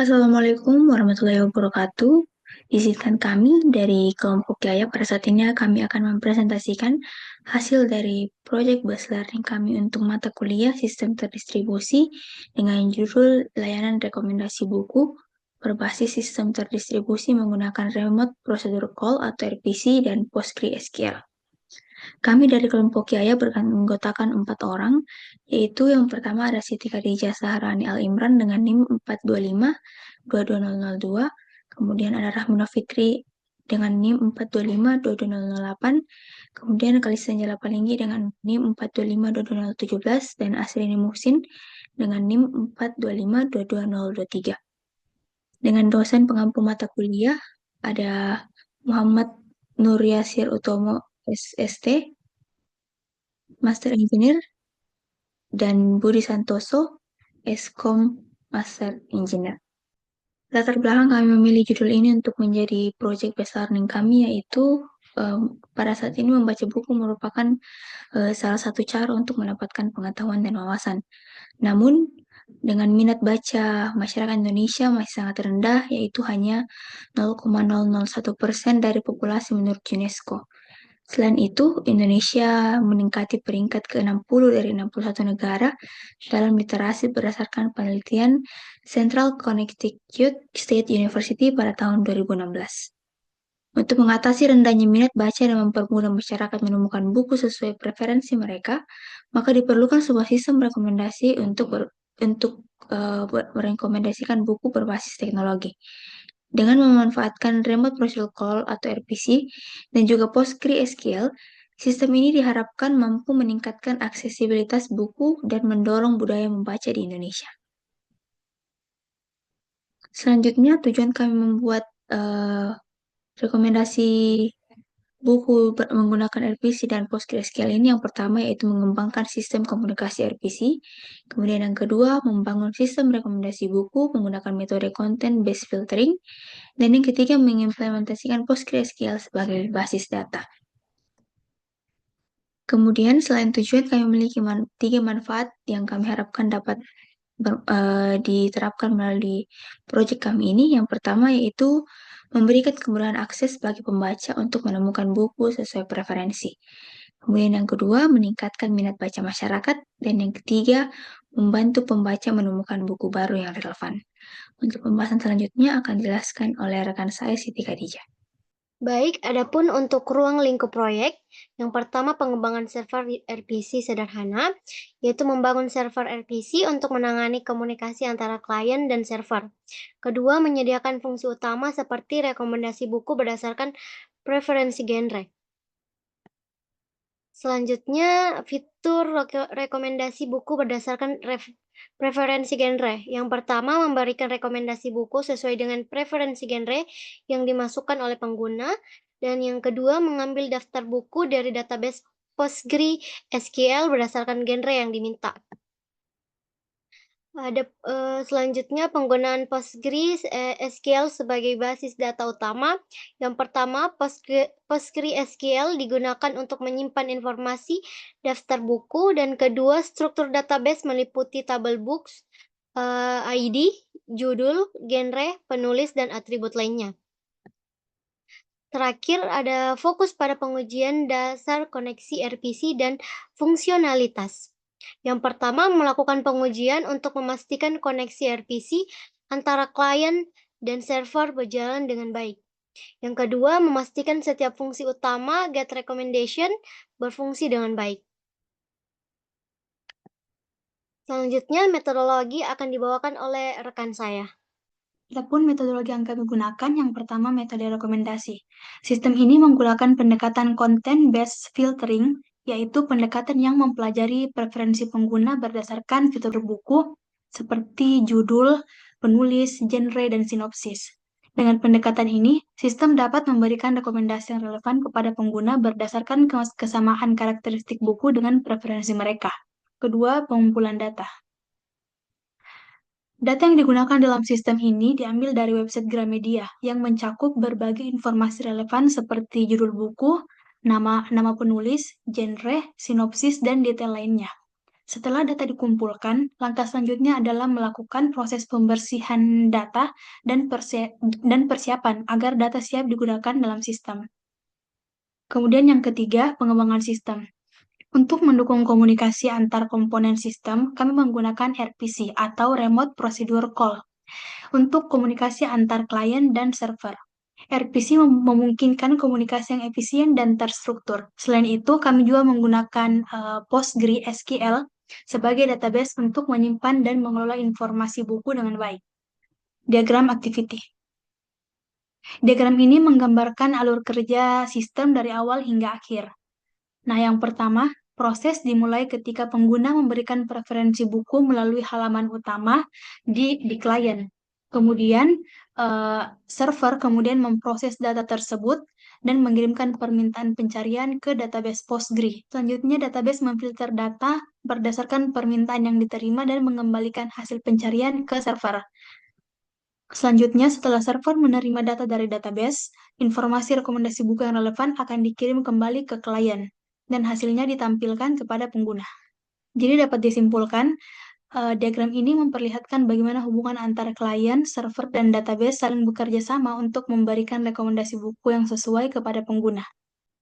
Assalamualaikum warahmatullahi wabarakatuh. Izinkan kami dari kelompok Yaya pada saat ini kami akan mempresentasikan hasil dari proyek bus learning kami untuk mata kuliah sistem terdistribusi dengan judul Layanan Rekomendasi Buku berbasis sistem terdistribusi menggunakan Remote Procedure Call atau RPC dan PostgreSQL. Kami dari kelompok Yaya beranggotakan 4 orang, yaitu yang pertama ada Siti Khadijah Saharani Al Imran dengan NIM 425-22002, kemudian ada Rahmina Fikri dengan NIM 425-22008, kemudian Kalista Jala Palinggi dengan NIM 425-22017, dan Asrini Muhsin dengan NIM 425-22023. Dengan dosen pengampu mata kuliah, ada Muhammad Nur Yasir Utomo SST, Master Engineer, dan Budi Santoso, Eskom Master Engineer. Latar belakang kami memilih judul ini untuk menjadi project based learning kami yaitu pada saat ini membaca buku merupakan salah satu cara untuk mendapatkan pengetahuan dan wawasan. Namun, dengan minat baca masyarakat Indonesia masih sangat rendah, yaitu hanya 0,001% dari populasi menurut UNESCO. Selain itu, Indonesia meningkati peringkat ke-60 dari 61 negara dalam literasi berdasarkan penelitian Central Connecticut State University pada tahun 2016. Untuk mengatasi rendahnya minat baca dan mempermudah masyarakat menemukan buku sesuai preferensi mereka, maka diperlukan sebuah sistem rekomendasi untuk merekomendasikan buku berbasis teknologi. Dengan memanfaatkan Remote Procedure Call atau RPC dan juga PostgreSQL, sistem ini diharapkan mampu meningkatkan aksesibilitas buku dan mendorong budaya membaca di Indonesia. Selanjutnya, tujuan kami membuat rekomendasi buku menggunakan RPC dan PostgreSQL ini yang pertama yaitu mengembangkan sistem komunikasi RPC, kemudian yang kedua membangun sistem rekomendasi buku menggunakan metode content based filtering, dan yang ketiga mengimplementasikan PostgreSQL sebagai basis data. Kemudian selain tujuan kami memiliki 3 manfaat yang kami harapkan dapat diterapkan melalui proyek kami ini. Yang pertama yaitu memberikan kemudahan akses bagi pembaca untuk menemukan buku sesuai preferensi. Kemudian yang kedua, meningkatkan minat baca masyarakat. Dan yang ketiga, membantu pembaca menemukan buku baru yang relevan. Untuk pembahasan selanjutnya akan dijelaskan oleh rekan saya, Siti Khadijah. Baik, adapun untuk ruang lingkup proyek, yang pertama pengembangan server RPC sederhana, yaitu membangun server RPC untuk menangani komunikasi antara klien dan server. Kedua, menyediakan fungsi utama seperti rekomendasi buku berdasarkan preferensi genre. Selanjutnya, fitur rekomendasi buku berdasarkan preferensi genre. Yang pertama, memberikan rekomendasi buku sesuai dengan preferensi genre yang dimasukkan oleh pengguna. Dan yang kedua, mengambil daftar buku dari database PostgreSQL berdasarkan genre yang diminta. Selanjutnya penggunaan PostgreSQL sebagai basis data utama. Yang pertama, PostgreSQL digunakan untuk menyimpan informasi daftar buku, dan kedua, struktur database meliputi tabel books, ID, judul, genre, penulis, dan atribut lainnya. Terakhir, ada fokus pada pengujian dasar koneksi RPC dan fungsionalitas. Yang pertama, melakukan pengujian untuk memastikan koneksi RPC antara klien dan server berjalan dengan baik. Yang kedua, memastikan setiap fungsi utama get recommendation berfungsi dengan baik. Selanjutnya, metodologi akan dibawakan oleh rekan saya. Adapun metodologi yang kami gunakan, yang pertama metode rekomendasi. Sistem ini menggunakan pendekatan content-based filtering, yaitu pendekatan yang mempelajari preferensi pengguna berdasarkan fitur buku, seperti judul, penulis, genre, dan sinopsis. Dengan pendekatan ini, sistem dapat memberikan rekomendasi yang relevan kepada pengguna berdasarkan kesamaan karakteristik buku dengan preferensi mereka. Kedua, pengumpulan data. Data yang digunakan dalam sistem ini diambil dari website Gramedia yang mencakup berbagai informasi relevan seperti judul buku, nama penulis, genre, sinopsis, dan detail lainnya. Setelah data dikumpulkan, langkah selanjutnya adalah melakukan proses pembersihan data dan persiapan agar data siap digunakan dalam sistem. Kemudian yang ketiga, pengembangan sistem. Untuk mendukung komunikasi antar komponen sistem, kami menggunakan RPC atau Remote Procedure Call untuk komunikasi antar klien dan server. RPC memungkinkan komunikasi yang efisien dan terstruktur. Selain itu, kami juga menggunakan PostgreSQL sebagai database untuk menyimpan dan mengelola informasi buku dengan baik. Diagram activity. Diagram ini menggambarkan alur kerja sistem dari awal hingga akhir. Nah, yang pertama, proses dimulai ketika pengguna memberikan preferensi buku melalui halaman utama di klien. Kemudian, server kemudian memproses data tersebut dan mengirimkan permintaan pencarian ke database Postgre. Selanjutnya, database memfilter data berdasarkan permintaan yang diterima dan mengembalikan hasil pencarian ke server. Selanjutnya, setelah server menerima data dari database, informasi rekomendasi buku yang relevan akan dikirim kembali ke klien, dan hasilnya ditampilkan kepada pengguna. Jadi dapat disimpulkan, diagram ini memperlihatkan bagaimana hubungan antara klien, server, dan database saling bekerja sama untuk memberikan rekomendasi buku yang sesuai kepada pengguna.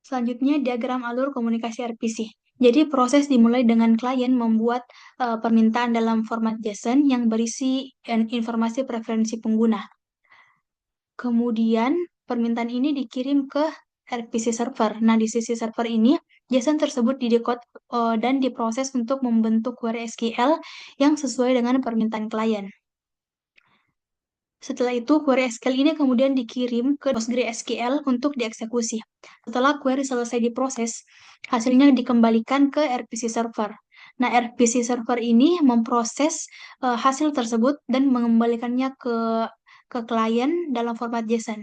Selanjutnya, diagram alur komunikasi RPC. Jadi, proses dimulai dengan klien membuat permintaan dalam format JSON yang berisi informasi preferensi pengguna. Kemudian, permintaan ini dikirim ke RPC server. Nah, di sisi server ini, JSON tersebut didekode dan diproses untuk membentuk query SQL yang sesuai dengan permintaan klien. Setelah itu, query SQL ini kemudian dikirim ke PostgreSQL untuk dieksekusi. Setelah query selesai diproses, hasilnya dikembalikan ke RPC server. Nah, RPC server ini memproses hasil tersebut dan mengembalikannya ke klien dalam format JSON.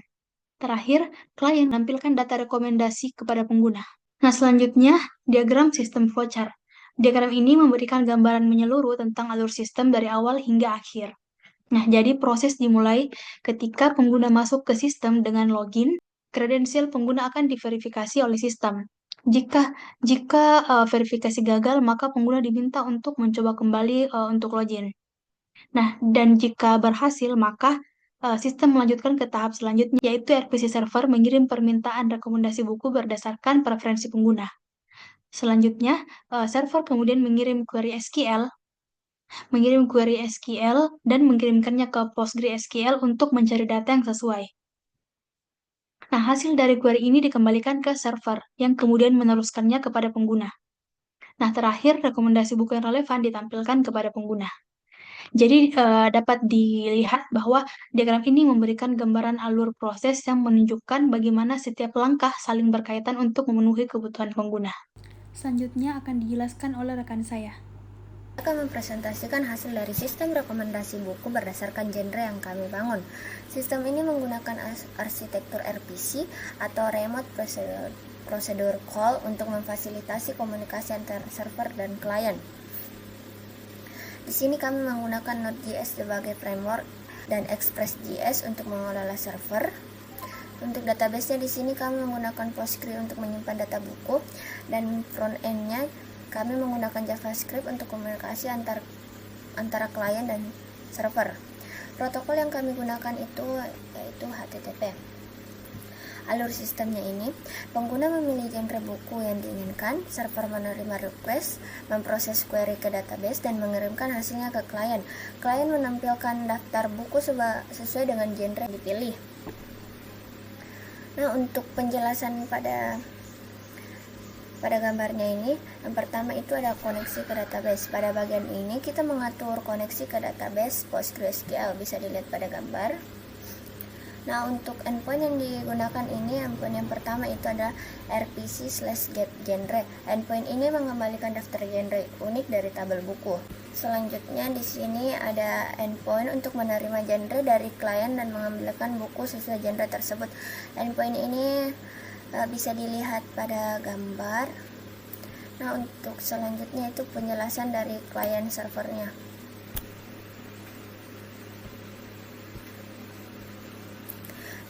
Terakhir, klien menampilkan data rekomendasi kepada pengguna. Nah, selanjutnya, diagram sistem flowchart. Diagram ini memberikan gambaran menyeluruh tentang alur sistem dari awal hingga akhir. Nah, jadi proses dimulai ketika pengguna masuk ke sistem dengan login, kredensial pengguna akan diverifikasi oleh sistem. Jika verifikasi gagal, maka pengguna diminta untuk mencoba kembali untuk login. Nah, dan jika berhasil, maka sistem melanjutkan ke tahap selanjutnya, yaitu RPC server mengirim permintaan rekomendasi buku berdasarkan preferensi pengguna. Selanjutnya, server kemudian mengirim query SQL dan mengirimkannya ke PostgreSQL untuk mencari data yang sesuai. Nah, hasil dari query ini dikembalikan ke server, yang kemudian meneruskannya kepada pengguna. Nah, terakhir, rekomendasi buku yang relevan ditampilkan kepada pengguna. Jadi, dapat dilihat bahwa diagram ini memberikan gambaran alur proses yang menunjukkan bagaimana setiap langkah saling berkaitan untuk memenuhi kebutuhan pengguna. Selanjutnya akan dijelaskan oleh rekan saya. Akan mempresentasikan hasil dari sistem rekomendasi buku berdasarkan genre yang kami bangun. Sistem ini menggunakan arsitektur RPC atau Remote Procedure Call untuk memfasilitasi komunikasi antara server dan klien. Di sini kami menggunakan Node.js sebagai framework dan Express.js untuk mengelola server. Untuk database-nya di sini kami menggunakan Postgre untuk menyimpan data buku, dan front-end-nya kami menggunakan JavaScript untuk komunikasi antara klien dan server. Protokol yang kami gunakan yaitu HTTP. Alur sistemnya ini, pengguna memilih genre buku yang diinginkan, server menerima request, memproses query ke database, dan mengirimkan hasilnya ke klien. Klien menampilkan daftar buku sesuai dengan genre yang dipilih. Nah, untuk penjelasan pada gambarnya ini, yang pertama itu ada koneksi ke database. Pada bagian ini kita mengatur koneksi ke database PostgreSQL, bisa dilihat pada gambar. Nah, untuk endpoint yang digunakan ini, endpoint yang pertama itu adalah rpc/getGenre. Endpoint ini mengembalikan daftar genre unik dari tabel buku. Selanjutnya di sini ada endpoint untuk menerima genre dari klien dan mengambilkan buku sesuai genre tersebut. Endpoint ini bisa dilihat pada gambar. Nah, untuk selanjutnya itu penjelasan dari klien servernya.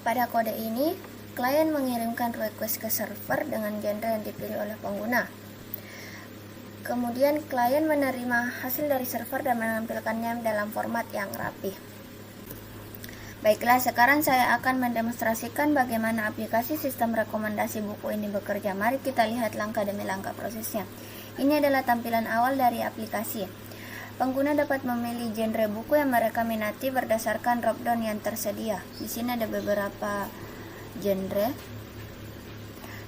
Pada kode ini, klien mengirimkan request ke server dengan genre yang dipilih oleh pengguna. Kemudian klien menerima hasil dari server dan menampilkannya dalam format yang rapi. Baiklah, sekarang saya akan mendemonstrasikan bagaimana aplikasi sistem rekomendasi buku ini bekerja. Mari kita lihat langkah demi langkah prosesnya. Ini adalah tampilan awal dari aplikasi. Pengguna dapat memilih genre buku yang mereka minati berdasarkan drop-down yang tersedia. Di sini ada beberapa genre.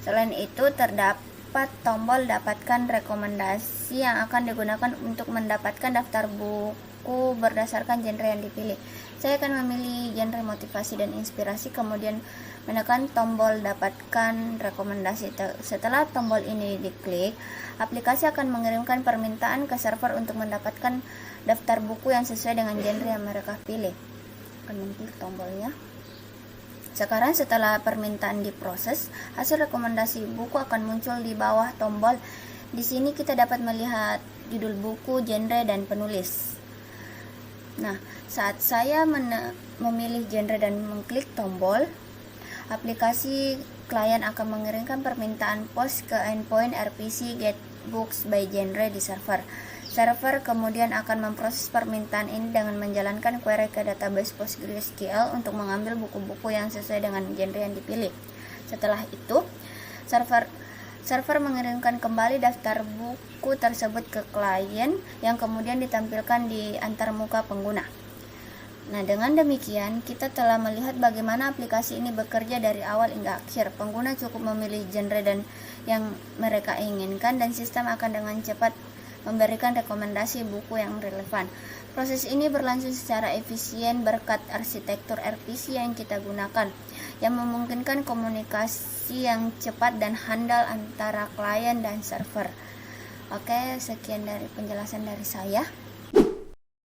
Selain itu, terdapat tombol dapatkan rekomendasi yang akan digunakan untuk mendapatkan daftar buku berdasarkan genre yang dipilih. Saya akan memilih genre motivasi dan inspirasi, kemudian menekan tombol dapatkan rekomendasi. Setelah tombol ini diklik, aplikasi akan mengirimkan permintaan ke server untuk mendapatkan daftar buku yang sesuai dengan genre yang mereka pilih. Akan mengklik tombolnya. Sekarang setelah permintaan diproses, hasil rekomendasi buku akan muncul di bawah tombol. Di sini kita dapat melihat judul buku, genre, dan penulis. Nah, saat saya memilih genre dan mengklik tombol, aplikasi klien akan mengirimkan permintaan post ke endpoint RPC Get Books by Genre di server. Server kemudian akan memproses permintaan ini dengan menjalankan query ke database PostgreSQL untuk mengambil buku-buku yang sesuai dengan genre yang dipilih. Setelah itu, server mengirimkan kembali daftar buku tersebut ke klien yang kemudian ditampilkan di antarmuka pengguna. Nah, dengan demikian kita telah melihat bagaimana aplikasi ini bekerja dari awal hingga akhir. Pengguna cukup memilih genre dan yang mereka inginkan dan sistem akan dengan cepat memberikan rekomendasi buku yang relevan. Proses ini berlangsung secara efisien berkat arsitektur RPC yang kita gunakan, yang memungkinkan komunikasi yang cepat dan handal antara klien dan server. Oke, sekian dari penjelasan dari saya.